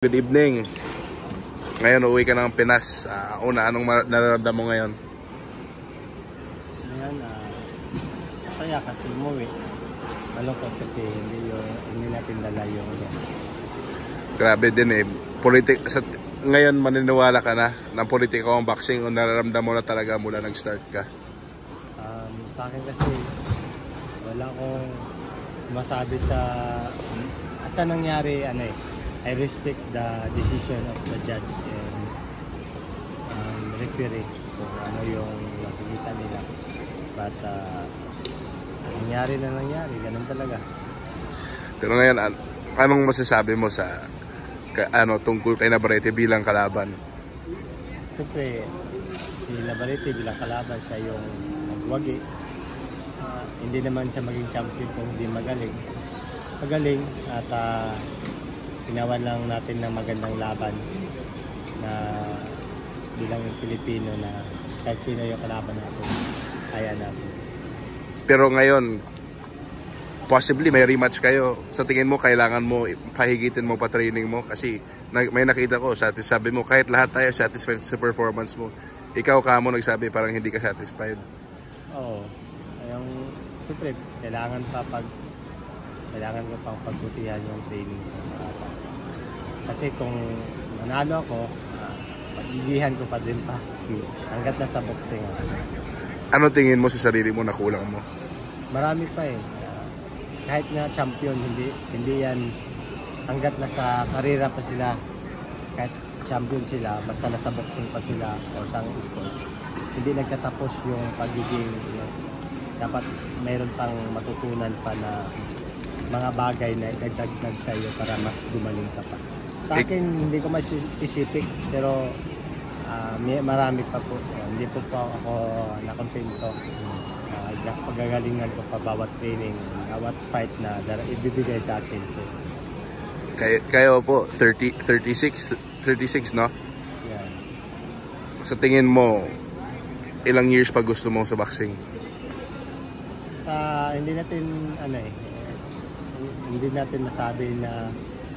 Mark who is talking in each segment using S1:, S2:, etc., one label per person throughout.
S1: Good evening. Ngayon uwi ka ng Pinas. Anong nararamdaman mo ngayon?
S2: Ngayon, masaya kasi umuwi. Malungkot kasi hindi natin dala yung
S1: Grabe din eh. Ngayon maniniwala ka na ng politika ang boxing o nararamdaman mo na talaga mula nag-start ka?
S2: Sa akin kasi wala akong masabi sa nangyari I respect the decision of the judge and referee kung ano yung nakikita nila. But nangyari, ganun talaga.
S1: Pero ngayon, anong masasabi mo sa tungkol kay Navarrete bilang kalaban?
S2: Siyempre, si Navarrete bilang kalaban siya yung nagwagi. Hindi naman siya maging champion kung hindi magaling at ginawan lang natin ng magandang laban na bilang Pilipino na kahit sino yung kalaban natin, kaya natin. Pero
S1: ngayon, possibly may rematch kayo. Sa tingin mo, kailangan mo pahigitin mo pa training mo? Kasi may nakita ko, sabi mo, kahit lahat tayo satisfied sa performance mo. Ikaw mo nagsabi parang hindi ka satisfied.
S2: Oo. Siyempre, kailangan ko pang pagbutihan yung training ko. Kasi kung manalo ako, pag-igihan ko pa din hanggat nasa boxing ako.
S1: Ano tingin mo sa sarili mo na kulang mo?
S2: Marami pa eh. Kahit na champion, hindi yan hanggat nasa karera pa sila. Kahit champion sila, basta nasa boxing pa sila o sa sport, hindi nagtatapos yung pagiging dapat mayroon pang matutunan pa na mga bagay na idagdag sa iyo para mas gumaling ka pa. Sa akin, hindi ko specific, pero marami pa po. Hindi po ako nakontento. Pagagalingan ko pa bawat training, bawat fight na ibibigay sa akin. So,
S1: kayo po, 36, no?
S2: Yeah.
S1: Sa tingin mo, ilang years pa gusto mo sa boxing?
S2: Hindi natin masabi na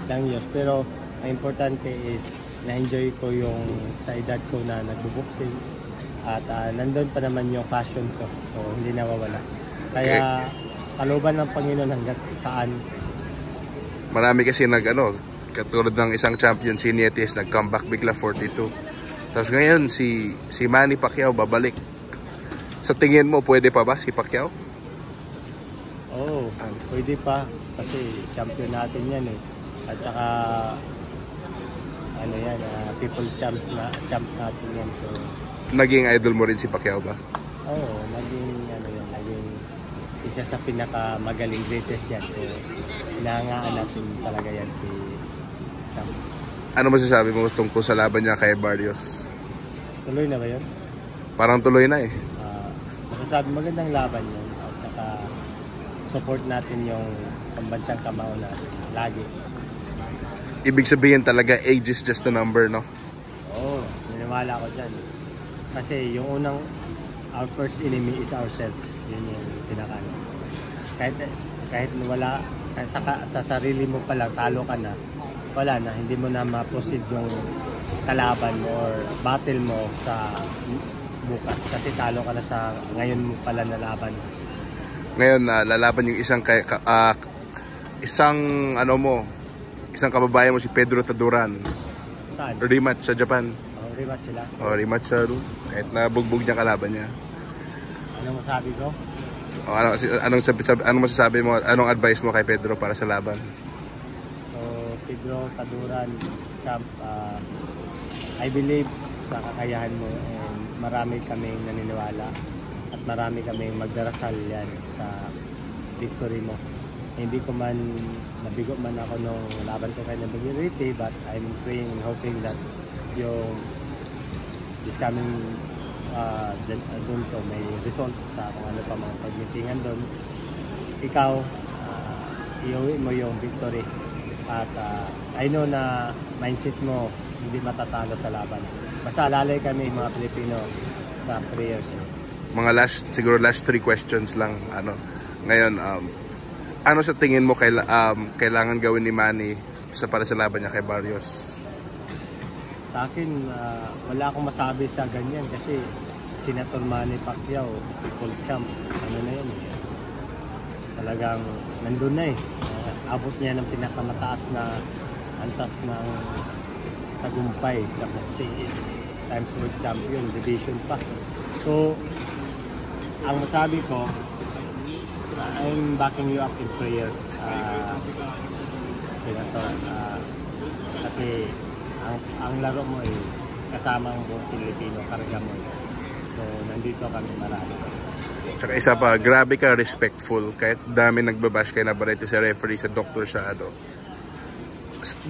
S2: ilang years, pero ang importante is na-enjoy ko yung sa edad ko na nagbo-boxing at nandun pa naman yung passion ko, so hindi nawawala. Kaya kalooban ng Panginoon hanggat saan.
S1: Marami kasi katulad ng isang champion, si Nietes, nag-comeback bigla 42. Tapos ngayon si Manny Pacquiao babalik. Sa tingin mo, pwede pa ba si Pacquiao?
S2: Oo, pwede pa kasi champion natin yan eh. At saka people champ natin yan. So,
S1: naging idol mo rin si Pacquiao ba?
S2: Oo, naging isa sa pinakamagaling greatest yan. So, inaangaan natin talaga yan si Champ.
S1: Ano masasabi mo tungkol sa laban niya kay Barrios?
S2: Tuloy na ba yun?
S1: Parang tuloy na eh.
S2: Masasabi magandang laban yun. At saka support natin yung pambansang kamao natin. Lagi.
S1: Ibig sabihin talaga age is just a number, no?
S2: Oo, niniwala ko dyan. Kasi yung our first enemy is ourselves. Yun yung pinakano. Kahit wala, sa sarili mo pa lang, talo ka na, wala na, hindi mo na ma-proceed yung kalaban mo or battle mo sa bukas. Kasi talo ka na sa ngayon mo pala na laban.
S1: Ngayon, lalaban yung isang kababayan mo si Pedro Taduran.
S2: Saan?
S1: Rematch sa Japan.
S2: Rematch sila?
S1: Rematch sa kahit na bugbog niya kalaban niya.
S2: Anong masabi ko?
S1: Anong masasabi mo? Anong advice mo kay Pedro para sa laban?
S2: So, Pedro Taduran, Champ, I believe sa kakayahan mo and marami kaming naniniwala at marami kaming magdarasal yan sa victory mo. Hindi ko man nabigo man ako nung laban ko kay Navarrete, but I'm praying and hoping that yung this coming doon ko may result sa kung ano pa mga pag-meetingan doon. Ikaw, iuwi mo yung victory at I know na mindset mo hindi matatalo sa laban. Basta alalay kami mga Pilipino sa prayers.
S1: Mga last 3 questions lang. Ngayon, ano sa tingin mo kailangan gawin ni Manny para sa laban niya kay Barrios?
S2: Sa akin, wala akong masabi sa ganyan kasi Senator Manny Pacquiao, people champ, ano na yun eh. Talagang nandun na eh. Abot niya ng pinakamataas na antas ng tagumpay sa boxing. Times World Champion, division pa. So, ang masabi ko, I'm backing you up in prayers, Senator. Kasi ang laro mo ay kasama ang buong Pilipino, karga mo. So, nandito kami marami.
S1: Tsaka isa pa, grabe ka respectful kahit dami nagbabash kay Navarrete sa referee, sa doktor, sa ano.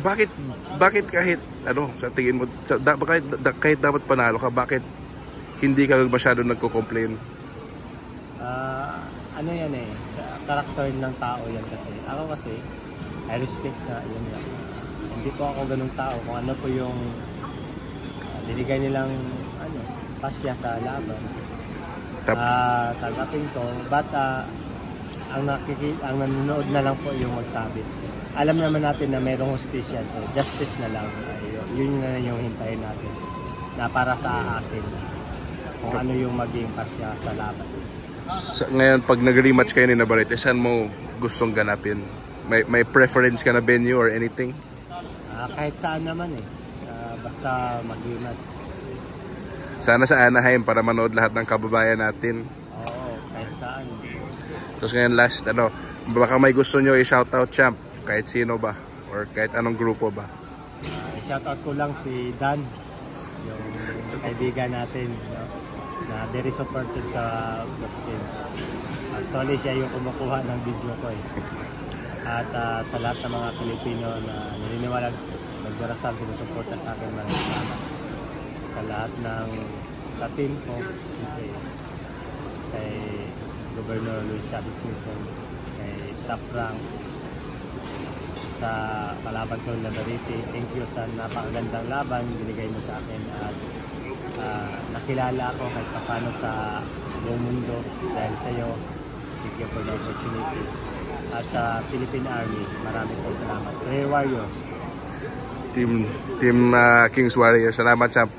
S1: Bakit kahit ano sa tingin mo kahit dapat panalo ka, bakit hindi ka masyado nagko-complain?
S2: Ano yan eh, karakter ng tao yan kasi. Ako kasi I respect na yun yan. Hindi po ako ganung tao kung ano po yung binigay nilang ano, pasya sa laban. Tanggapin ko, but ang nanonood na lang po yung magsabi. Alam naman natin na mayroong hustisya, so justice na lang. Yun na yung hintayin natin na para sa akin kung ano yung maging pasya sa laban.
S1: Ngayon, pag nag-rematch kayo ni Navarrete, saan mo gustong ganapin? May preference ka na venue or anything?
S2: Kahit saan naman eh. Basta mag-rematch.
S1: Sana sa Anaheim para manood lahat ng kababayan natin.
S2: Oo, kahit saan.
S1: Tapos ngayon last, baka may gusto nyo i-shoutout, champ, kahit sino ba or kahit anong grupo ba?
S2: I-shoutout ko lang si Dan, yung kaibigan natin, no? Na very supportive sa boxing. Actually siya yung kumukuha ng video ko eh. At sa lahat ng mga Pilipino na naniniwala, nagdarasal, sinusuporta sa akin, maraming salamat. Sa lahat ng sa team ko, kay Governor Luis Chavez Quezon, kay Top Rank, sa kalaban ko na Navarrete, thank you sa napakagandang laban binigay mo sa akin at nakilala ako kahit paano sa buong mundo dahil sa iyo. Thank you for the opportunity. At sa Philippine Army, maraming po salamat. Hey Warriors!
S1: Team Kings Warriors, salamat champ.